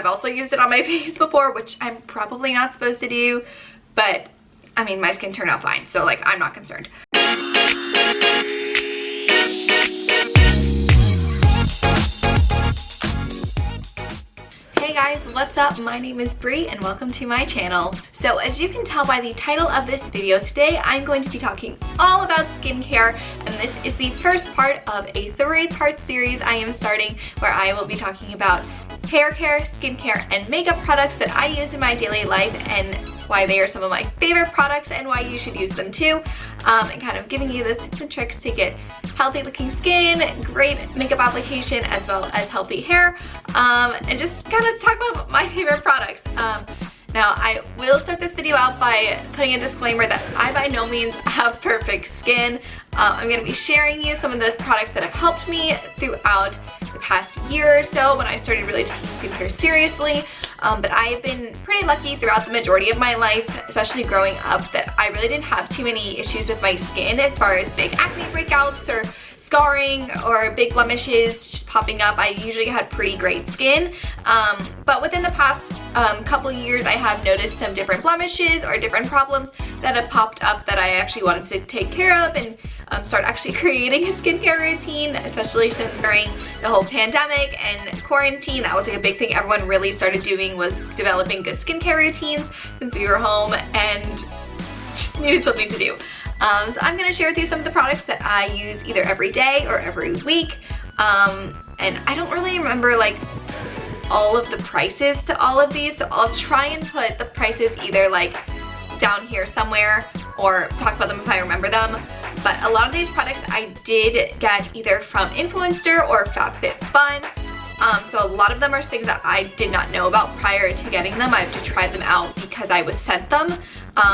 I've also used it on my face before, which I'm probably not supposed to do, but I mean, my skin turned out fine, so like, I'm not concerned. Hey guys, what's up? My name is Bri and welcome to my channel. So as you can tell by the title of this video, today I'm going to be talking all about skincare, and this is the first part of a 3-part series I am starting where I will be talking about hair care, skincare, and makeup products that I use in my daily life and why they are some of my favorite products and why you should use them too, and kind of giving you the tips and tricks to get healthy looking skin, great makeup application, as well as healthy hair, and just kind of talk about my favorite products. Now, I will start this video out by putting a disclaimer that I by no means have perfect skin. I'm going to be sharing you some of those products that have helped me throughout the past year or so when I started really taking skincare seriously. But I've been pretty lucky throughout the majority of my life, especially growing up, that I really didn't have too many issues with my skin as far as big acne breakouts or scarring or big blemishes just popping up. I usually had pretty great skin, but within the past couple years I have noticed some different blemishes or different problems that have popped up that I actually wanted to take care of and start actually creating a skincare routine, especially since during the whole pandemic and quarantine, that was like a big thing everyone really started doing, was developing good skincare routines since we were home and just needed something to do. So I'm going to share with you some of the products that I use either every day or every week, and I don't really remember like all of the prices to all of these, so I'll try and put the prices either like down here somewhere or talk about them if I remember them. But a lot of these products I did get either from Influencer or FabFitFun. So a lot of them are things that I did not know about prior to getting them. I have to try them out because I was sent them.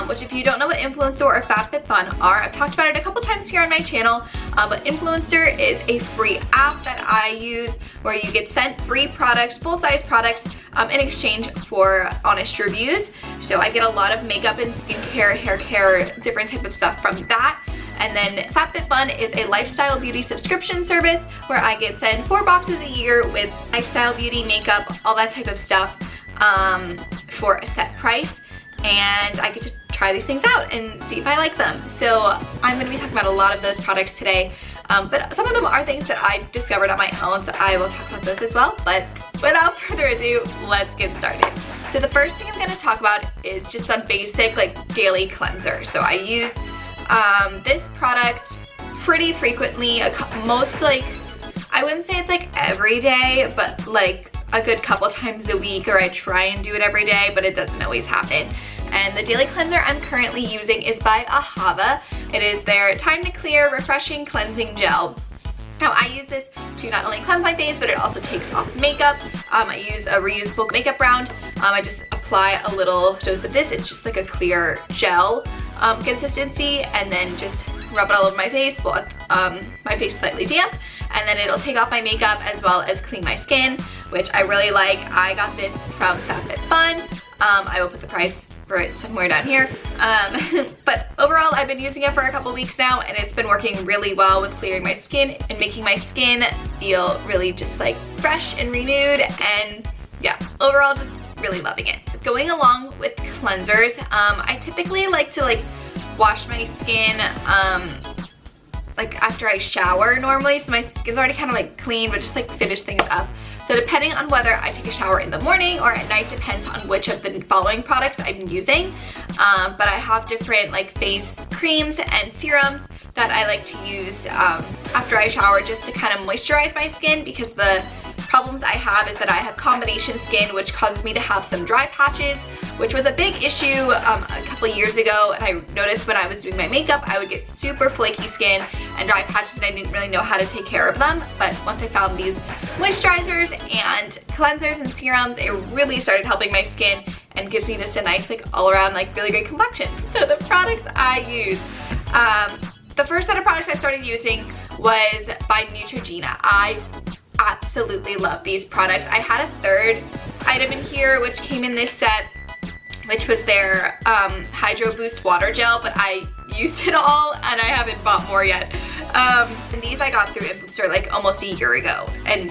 Which if you don't know what Influencer or FabFitFun are, I've talked about it a couple times here on my channel, but Influencer is a free app that I use where you get sent free products, full-size products, in exchange for honest reviews. So I get a lot of makeup and skincare, hair care, different type of stuff from that. And then FabFitFun is a lifestyle beauty subscription service where I get sent 4 boxes a year with lifestyle beauty, makeup, all that type of stuff, for a set price. And I get to try these things out and see if I like them. So I'm going to be talking about a lot of those products today, but some of them are things that I discovered on my own, so I will talk about those as well. But without further ado, let's get started. So the first thing I'm going to talk about is just a basic like daily cleanser. So I use this product pretty frequently, most like, I wouldn't say it's like every day, but like a good couple times a week, or I try and do it every day, but it doesn't always happen. And the daily cleanser I'm currently using is by Ahava. It is their Time to Clear Refreshing Cleansing Gel. Now I use this to not only cleanse my face, but it also takes off makeup. I use a reusable makeup round. I just apply a little dose of this. It's just like a clear gel consistency, and then just rub it all over my face while my face is slightly damp, and then it'll take off my makeup as well as clean my skin, which I really like. I got this from FabFitFun. I will put the price for it somewhere down here. But overall, I've been using it for a couple weeks now, and it's been working really well with clearing my skin and making my skin feel really just like fresh and renewed, and yeah, overall just really loving it. Going along with cleansers, I typically like to like wash my skin like after I shower normally, so my skin's already kind of like clean, but just like finish things up. So depending on whether I take a shower in the morning or at night depends on which of the following products I'm using. But I have different like face creams and serums that I like to use after I shower, just to kind of moisturize my skin, because the problems I have is that I have combination skin, which causes me to have some dry patches, which was a big issue a couple years ago. And I noticed when I was doing my makeup, I would get super flaky skin and dry patches, and I didn't really know how to take care of them. But once I found these moisturizers and cleansers and serums, it really started helping my skin and gives me just a nice like all around like really great complexion. So the products I use, the first set of products I started using was by Neutrogena. I absolutely love these products. I had a third item in here which came in this set, which was their Hydro Boost Water Gel, but I used it all and I haven't bought more yet. And these I got through Influencer like almost a year ago, and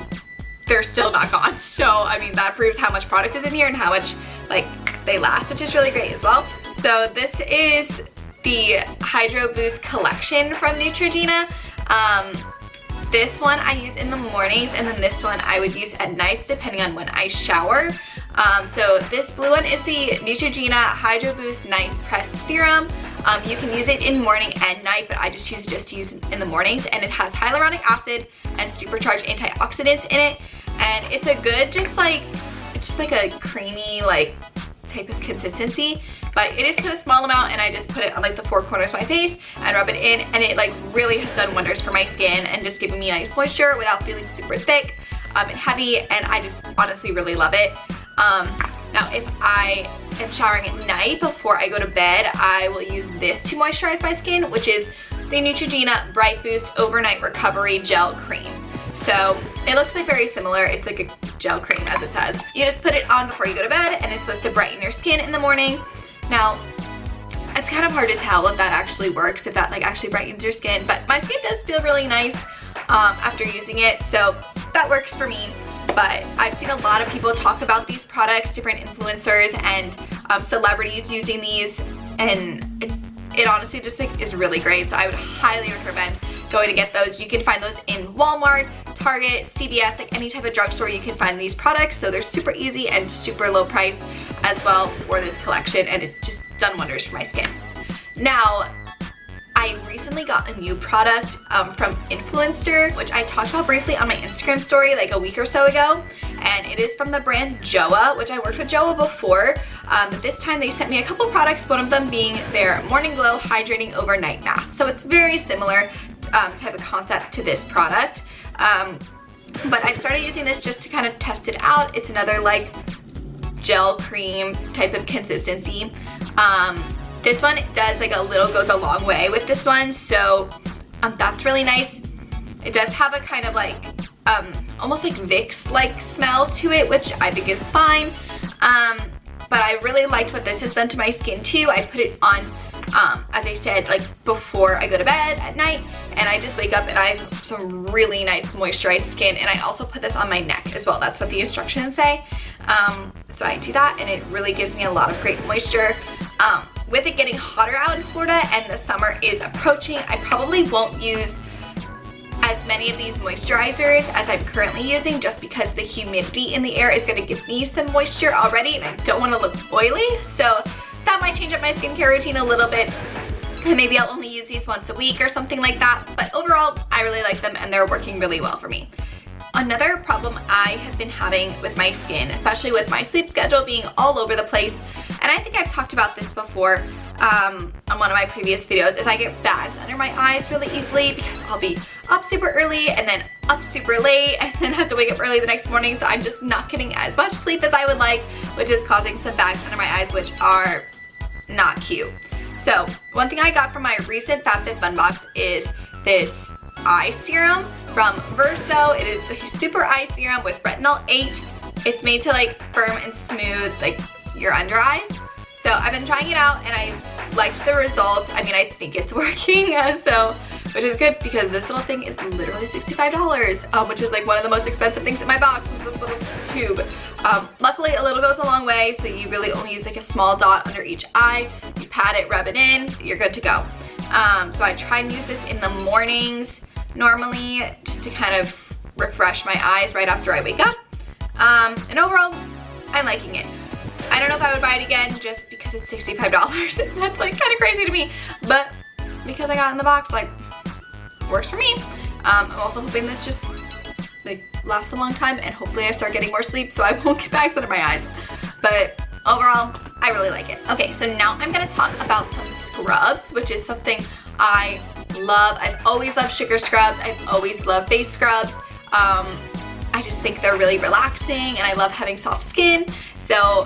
they're still not gone. So I mean, that proves how much product is in here and how much like they last, which is really great as well. So this is the Hydro Boost collection from Neutrogena. This one I use in the mornings, and then this one I would use at nights depending on when I shower. So this blue one is the Neutrogena Hydro Boost Night Press Serum. You can use it in morning and night, but I just choose to use it in the mornings, and it has hyaluronic acid and supercharged antioxidants in it, and it's a good it's just like a creamy like type of consistency, but it is in a small amount, and I just put it on like the four corners of my face and rub it in, and it like really has done wonders for my skin and just giving me nice moisture without feeling super thick and heavy, and I just honestly really love it. Now if I am showering at night before I go to bed, I will use this to moisturize my skin, which is the Neutrogena Bright Boost Overnight Recovery Gel Cream. So it looks like very similar. It's like a gel cream, as it says. You just put it on before you go to bed, and it's supposed to brighten your skin in the morning. Now, it's kind of hard to tell if that actually works, if that like actually brightens your skin, but my skin does feel really nice after using it, so that works for me. But I've seen a lot of people talk about these products, different influencers and celebrities using these, and it honestly just like is really great. So I would highly recommend going to get those. You can find those in Walmart, Target, CVS, like any type of drugstore you can find these products. So they're super easy and super low price as well for this collection, and it's just done wonders for my skin. Now, I recently got a new product from Influencer, which I talked about briefly on my Instagram story like a week or so ago, and it is from the brand Joa, which I worked with Joa before, but this time they sent me a couple products, one of them being their Morning Glow Hydrating Overnight Mask. So it's very similar type of concept to this product, but I've started using this just to kind of test it out. It's another like gel cream type of consistency. This one does like goes a long way with this one, so that's really nice. It does have a kind of like almost like Vicks like smell to it, which I think is fine, but I really liked what this has done to my skin too. I put it on as I said, like before I go to bed at night, and I just wake up and I have some really nice moisturized skin, and I also put this on my neck as well. That's what the instructions say. So I do that, and it really gives me a lot of great moisture. With it getting hotter out in Florida and the summer is approaching, I probably won't use as many of these moisturizers as I'm currently using, just because the humidity in the air is going to give me some moisture already, and I don't want to look oily. So that might change up my skincare routine a little bit, and maybe I'll only use these once a week or something like that. But overall, I really like them, and they're working really well for me. Another problem I have been having with my skin, especially with my sleep schedule being all over the place, and I think I've talked about this before on one of my previous videos, is I get bags under my eyes really easily because I'll be up super early and then up super late and then have to wake up early the next morning, so I'm just not getting as much sleep as I would like, which is causing some bags under my eyes, which are not cute. So one thing I got from my recent FabFitFun box is this eye serum from Verso. It is the Super Eye Serum with Retinol 8. It's made to like firm and smooth like your under eyes. So I've been trying it out, and I liked the results. I mean, I think it's working, which is good, because this little thing is literally $65, which is like one of the most expensive things in my box, is this little tube. Luckily, a little goes a long way, so you really only use like a small dot under each eye. You pat it, rub it in, you're good to go. So I try and use this in the mornings normally, just to kind of refresh my eyes right after I wake up. And overall, I'm liking it. I don't know if I would buy it again just because it's $65. That's like kind of crazy to me, but because I got it in the box, like, works for me. I'm also hoping this just like lasts a long time, and hopefully I start getting more sleep so I won't get bags under my eyes. But overall, I really like it. Okay, so now I'm gonna talk about some scrubs, which is something I love. I've always loved sugar scrubs. I've always loved face scrubs. I just think they're really relaxing, and I love having soft skin. So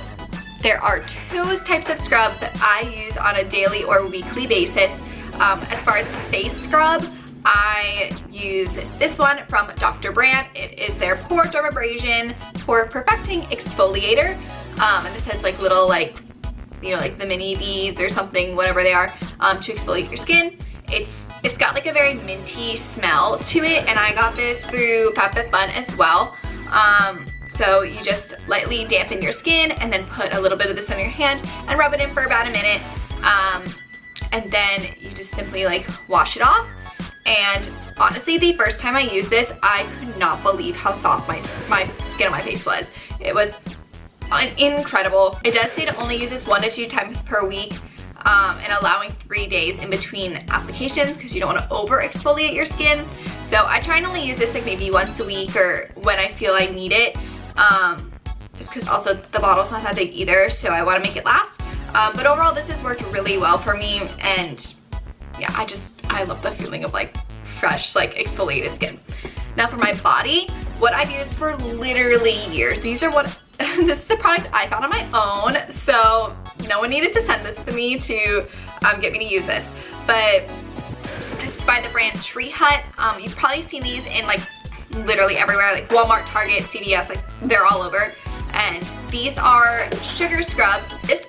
there are two types of scrubs that I use on a daily or weekly basis. As far as a face scrub, I use this one from Dr. Brandt. It is their Pore Dermabrasion Pore Perfecting Exfoliator. And this has like little like, you know, like the mini beads or something, whatever they are, to exfoliate your skin. It's got like a very minty smell to it, and I got this through FabFitFun as well. So you just lightly dampen your skin and then put a little bit of this on your hand and rub it in for about a minute. And then you just simply like wash it off. And honestly, the first time I used this, I could not believe how soft my skin on my face was. It was incredible. It does say to only use this 1 to 2 times per week, and allowing 3 days in between applications because you don't want to over exfoliate your skin. So I try and only use this like maybe once a week or when I feel I need it, just because also the bottle's not that big either, so I want to make it last. But overall, this has worked really well for me, and yeah, I love the feeling of like fresh, like exfoliated skin. Now for my body, what I've used for literally years, these are what, this is a product I found on my own, so no one needed to send this to me to get me to use this. But this is by the brand Tree Hut. You've probably seen these in like literally everywhere, like Walmart, Target, CVS, like they're all over. And these are sugar scrubs. This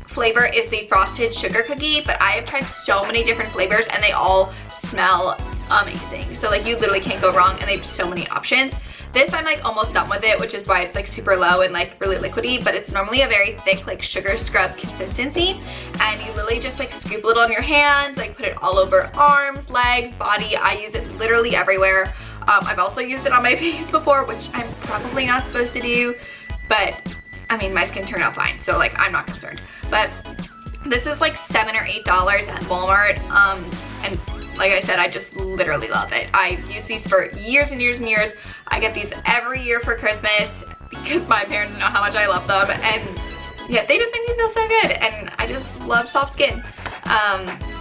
flavor is the frosted sugar cookie, but I have tried so many different flavors and they all smell amazing. So like you literally can't go wrong, and they have so many options. This I'm like almost done with it, which is why it's like super low and like really liquidy, but it's normally a very thick like sugar scrub consistency, and you literally just like scoop a little on your hands, like put it all over arms, legs, body. I use it literally everywhere. I've also used it on my face before, which I'm probably not supposed to do, but I mean my skin turned out fine, so like I'm not concerned. But this is like $7 or $8 at Walmart, and like I said, I just literally love it. I've used these for years and years and years. I get these every year for Christmas because my parents know how much I love them, and yeah, they just make me feel so good, and I just love soft skin.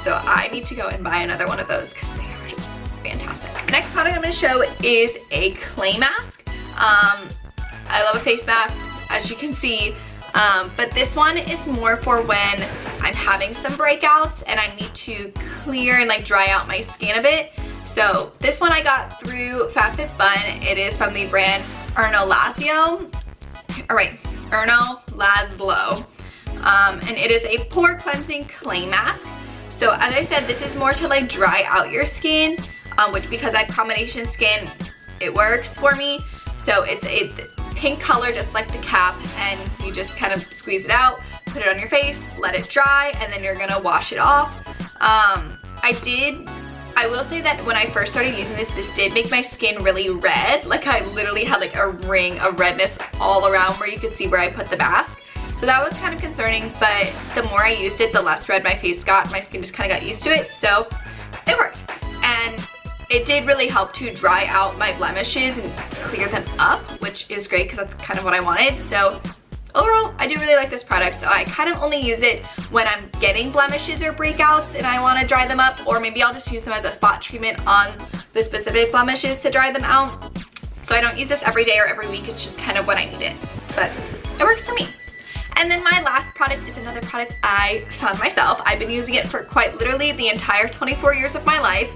So I need to go and buy another one of those because they are just fantastic. Next product I'm going to show is a clay mask. I love a face mask, as you can see, but this one is more for when I'm having some breakouts and I need to clear and like dry out my skin a bit. So this one I got through FabFitFun. It is from the brand Erno Laszlo, and it is a pore cleansing clay mask. So as I said, this is more to like dry out your skin, which because I have combination skin, it works for me. So it's a pink color just like the cap, and you just kind of squeeze it out, put it on your face, let it dry, and then you're gonna wash it off. I will say that when I first started using this did make my skin really red. Like I literally had like a ring of redness all around where you could see where I put the mask. So that was kind of concerning, but the more I used it, the less red my face got. My skin just kind of got used to it, so it worked. And it did really help to dry out my blemishes and clear them up, which is great because that's kind of what I wanted. So overall, I do really like this product. So I kind of only use it when I'm getting blemishes or breakouts and I want to dry them up, or maybe I'll just use them as a spot treatment on the specific blemishes to dry them out. So I don't use this every day or every week. It's just kind of when I need it, but it works for me. And then my last product is another product I found myself. I've been using it for quite literally the entire 24 years of my life.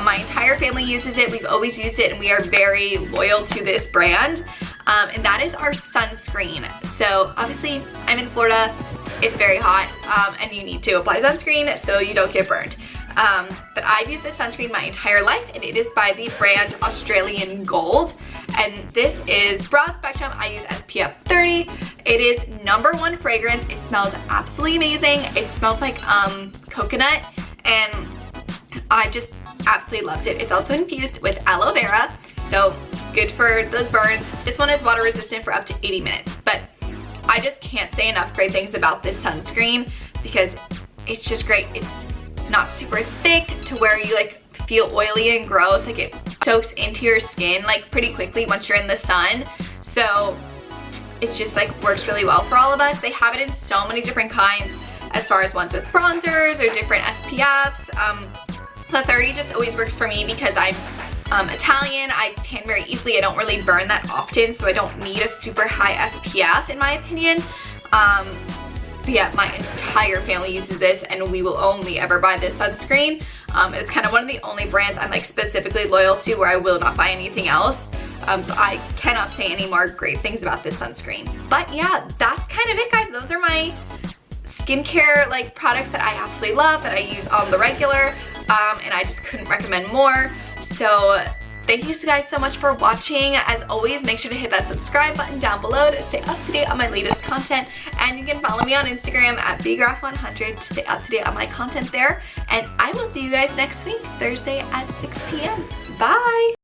My entire family uses it. We've always used it, and we are very loyal to this brand. And that is our sunscreen. So obviously I'm in Florida, it's very hot, and you need to apply sunscreen so you don't get burned. But I've used this sunscreen my entire life, and it is by the brand Australian Gold. And this is broad spectrum. I use SPF 30. It is #1 fragrance. It smells absolutely amazing. It smells like coconut, and I just absolutely loved it. It's also infused with aloe vera, so good for those burns. This one is water resistant for up to 80 minutes, but I just can't say enough great things about this sunscreen because it's just great. It's not super thick to where you like feel oily and gross. Like it soaks into your skin like pretty quickly once you're in the sun. So it's just like works really well for all of us. They have it in so many different kinds as far as ones with bronzers or different SPFs. The 30 just always works for me because I'm Italian. I tan very easily. I don't really burn that often, so I don't need a super high SPF in my opinion. But yeah, my entire family uses this, and we will only ever buy this sunscreen. It's kind of one of the only brands I'm like specifically loyal to where I will not buy anything else. So I cannot say any more great things about this sunscreen. But yeah, that's kind of it, guys. Those are my skincare like products that I absolutely love, that I use on the regular, and I just couldn't recommend more. So Thank you guys so much for watching. As always, make sure to hit that subscribe button down below to stay up to date on my latest content. And you can follow me on Instagram at bgraf100 to stay up to date on my content there. And I will see you guys next week, Thursday at 6 p.m. Bye!